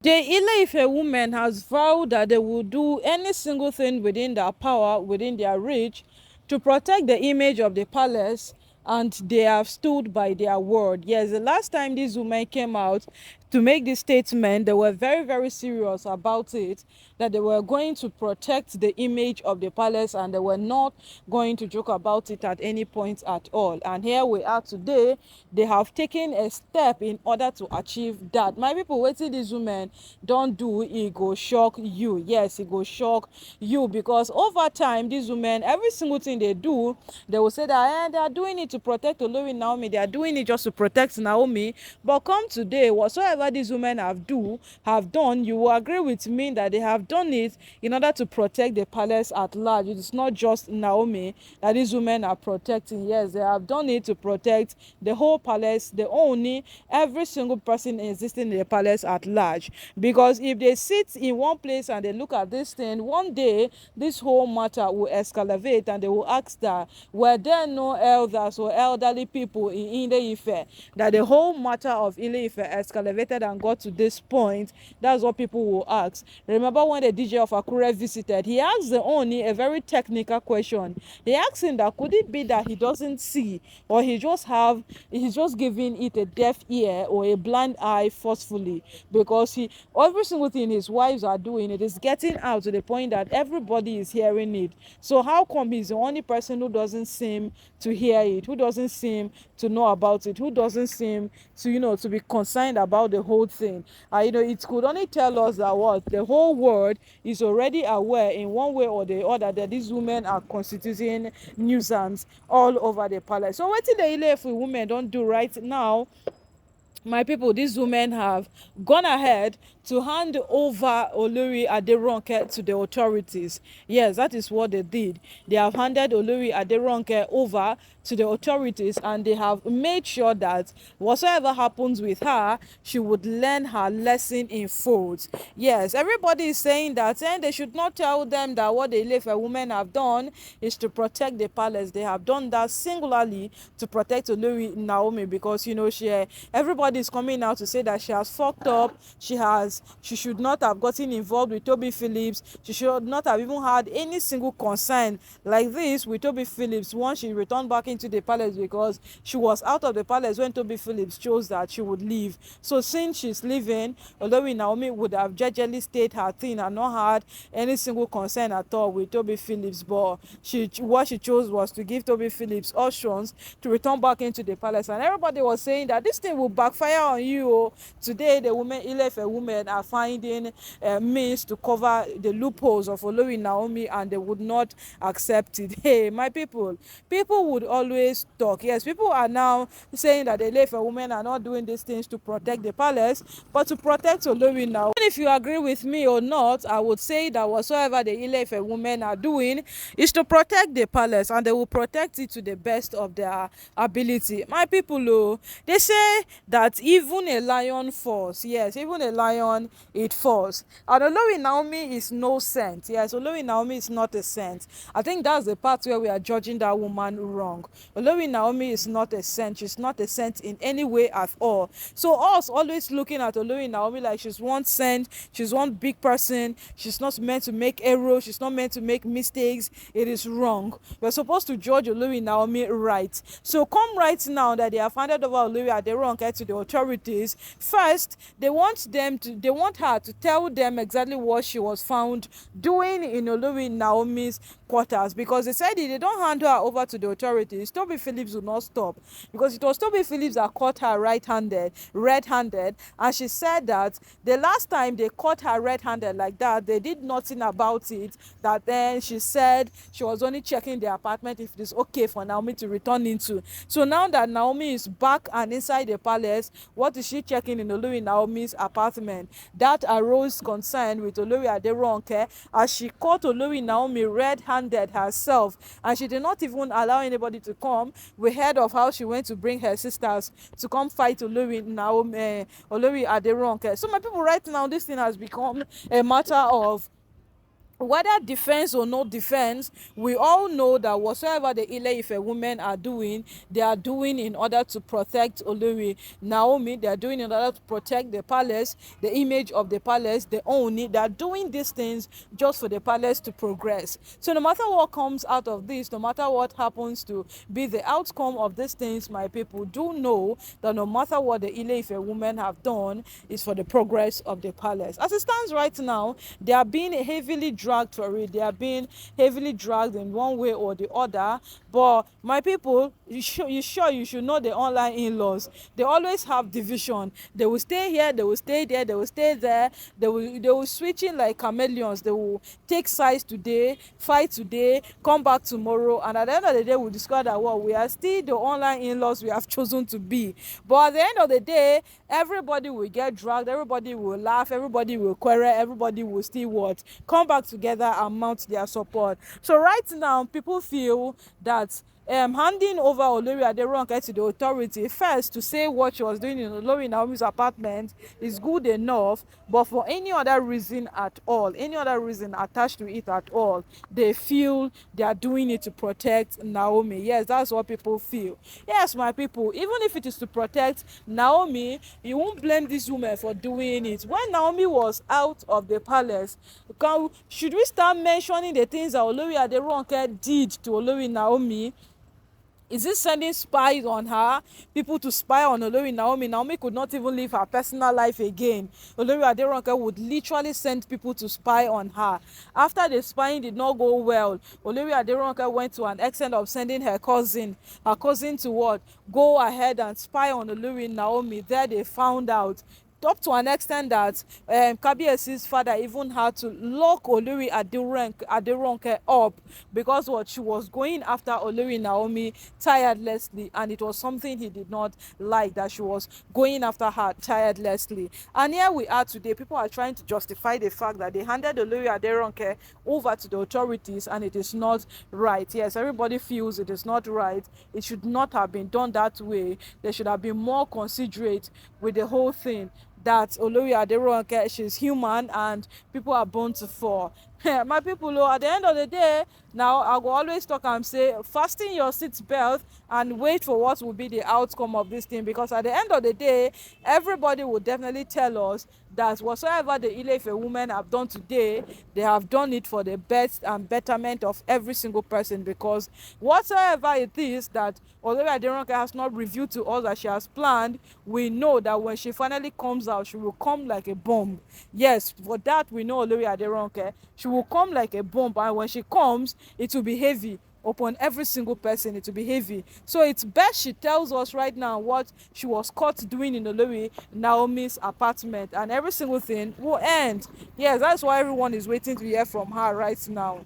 The Ile-Ife women has vowed that they will do any single thing within their power, within their reach, to protect the image of the palace, and they have stood by their word. Yes, the last time these women came out to make this statement, they were very, very serious about it, that they were going to protect the image of the palace and they were not going to joke about it at any point at all. And here we are today. They have taken a step in order to achieve that. My people, wetin these women don't do, it go shock you. Yes, it go shock you, because over time these women, every single thing they do, they will say that they are doing it to protect Olori Naomi, they are doing it just to protect Naomi. But come today, whatsoever these women have done, you will agree with me that they have done it in order to protect the palace at large. It is not just Naomi that these women are protecting. Yes, they have done it to protect the whole palace, the Ooni, every single person existing in the palace at large. Because if they sit in one place and they look at this thing, one day this whole matter will escalate and they will ask that, were there no elders or elderly people in Ile-Ife, that the whole matter of Ile-Ife escalated and got to this point? That's what people will ask. Remember when the DJ of Akure visited, he asked the Ooni a very technical question. He asked him that could it be that he doesn't see, or he's just giving it a deaf ear or a blind eye forcefully, because every single thing his wives are doing, it is getting out to the point that everybody is hearing it. So how come he's the only person who doesn't seem to hear it, who doesn't seem to know about it, who doesn't seem to to be concerned about the whole thing? It could only tell us that what the whole world is already aware in one way or the other that these women are constituting nuisance all over the palace. So wetin the Ile-Ife women don't do right now, my people, these women have gone ahead to hand over Olori Ronke to the authorities. Yes, that is what they did. They have handed Olori Ronke over to the authorities, and they have made sure that whatsoever happens with her, she would learn her lesson in full. Yes, everybody is saying that, and they should not tell them that what the Ile-Ife women have done is to protect the palace. They have done that singularly to protect Olori Naomi, because everybody is coming out to say that she has fucked up. She should not have gotten involved with Tobi Phillips. She should not have even had any single concern like this with Tobi Phillips once she returned back into the palace, because she was out of the palace when Tobi Phillips chose that she would leave. So since she's leaving, Olori Naomi would have jejely stayed her thing and not had any single concern at all with Tobi Phillips. But what she chose was to give Tobi Phillips options to return back into the palace, and everybody was saying that this thing will backfire on you. Today the Ile-Ife women are finding means to cover the loopholes of Olori Naomi, and they would not accept it. Hey, my people would always talk. Yes, people are now saying that the Ile-Ife women are not doing these things to protect the palace, but to protect Olori Naomi. And if you agree with me or not, I would say that whatsoever the Ile-Ife women are doing is to protect the palace, and they will protect it to the best of their ability. My people, they say that even a lion falls. Yes, even a lion, it falls. And Olori Naomi is no saint. Yes, Olori Naomi is not a saint. I think that's the part where we are judging that woman wrong. Olori Naomi is not a saint. She's not a saint in any way at all. So us always looking at Olori Naomi like she's one saint, she's one big person, she's not meant to make errors, she's not meant to make mistakes. It is wrong. We're supposed to judge Olori Naomi right. So come right now that they have handed over Olori Ronke to the authorities. First, they want her to tell them exactly what she was found doing in Olori Naomi's quarters, because they said if they don't hand her over to the authorities, Tobi Phillips will not stop, because it was Tobi Phillips that caught her red-handed, and she said that the last time they caught her red-handed like that, they did nothing about it. That then she said she was only checking the apartment if it is okay for Naomi to return into. So now that Naomi is back and inside the palace, what is she checking in Olori Naomi's apartment? That arose concern with Olori Ronke, as she caught Olori Naomi red-handed herself, and she did not even allow anybody to come. We heard of how she went to bring her sisters to come fight Olori Ronke. So my people, right now this thing has become a matter of whether defense or no defense, we all know that whatsoever the Ile-Ife women are doing, they are doing in order to protect Olori Naomi. They are doing in order to protect the palace, the image of the palace, the Ooni. They are doing these things just for the palace to progress. So no matter what comes out of this, no matter what happens to be the outcome of these things, my people do know that no matter what the Ile-Ife women have done is for the progress of the palace. As it stands right now, they are being heavily dragged for it. They are being heavily dragged in one way or the other. But my people, you should know the online in-laws. They always have division. They will stay here, they will stay there, they will stay there. They will switch in like chameleons. They will take sides today, fight today, come back tomorrow, and at the end of the day, we discover that what we are still the online in-laws we have chosen to be. But at the end of the day, everybody will get dragged, everybody will laugh, everybody will quarrel, everybody will still what come back together and mount their support. So right now, people feel that handing over Olori Ronke to the authority first to say what she was doing in Olori Naomi's apartment is good enough, but for any other reason at all, any other reason attached to it at all, they feel they are doing it to protect Naomi. Yes, that's what people feel. Yes, my people, even if it is to protect Naomi, you won't blame this woman for doing it. When Naomi was out of the palace, should we start mentioning the things that Olori Ronke did to Olori Naomi? Is it sending spies on her, people to spy on Olori Naomi? Naomi could not even live her personal life again. Olori Ronke would literally send people to spy on her. After the spying did not go well, Olori Ronke went to an extent of sending her cousin to what? Go ahead and spy on Olori Naomi. There they found out, up to an extent that Kabiesi's father even had to lock Olori Ronke up because what she was going after Olori Naomi tirelessly, and it was something he did not like, that she was going after her tirelessly. And here we are today, people are trying to justify the fact that they handed Olori Ronke over to the authorities and it is not right. Yes, everybody feels it is not right. It should not have been done that way. They should have been more considerate with the whole thing, that Olori Ronke, she's human and people are born to fall. My people, at the end of the day, now I will always talk and say, fasten your seat belt and wait for what will be the outcome of this thing, because at the end of the day, everybody will definitely tell us that whatsoever the Ile-Ife women have done today, they have done it for the best and betterment of every single person, because whatsoever it is that Olori Ronke has not revealed to us that she has planned, we know that when she finally comes out, she will come like a bomb. Yes, for that we know Olori Ronke, she will come like a bomb, and when she comes, it will be heavy upon every single person. It will be heavy. So it's best she tells us right now what she was caught doing in Olori Naomi's apartment, and every single thing will end. Yes, that's why everyone is waiting to hear from her right now.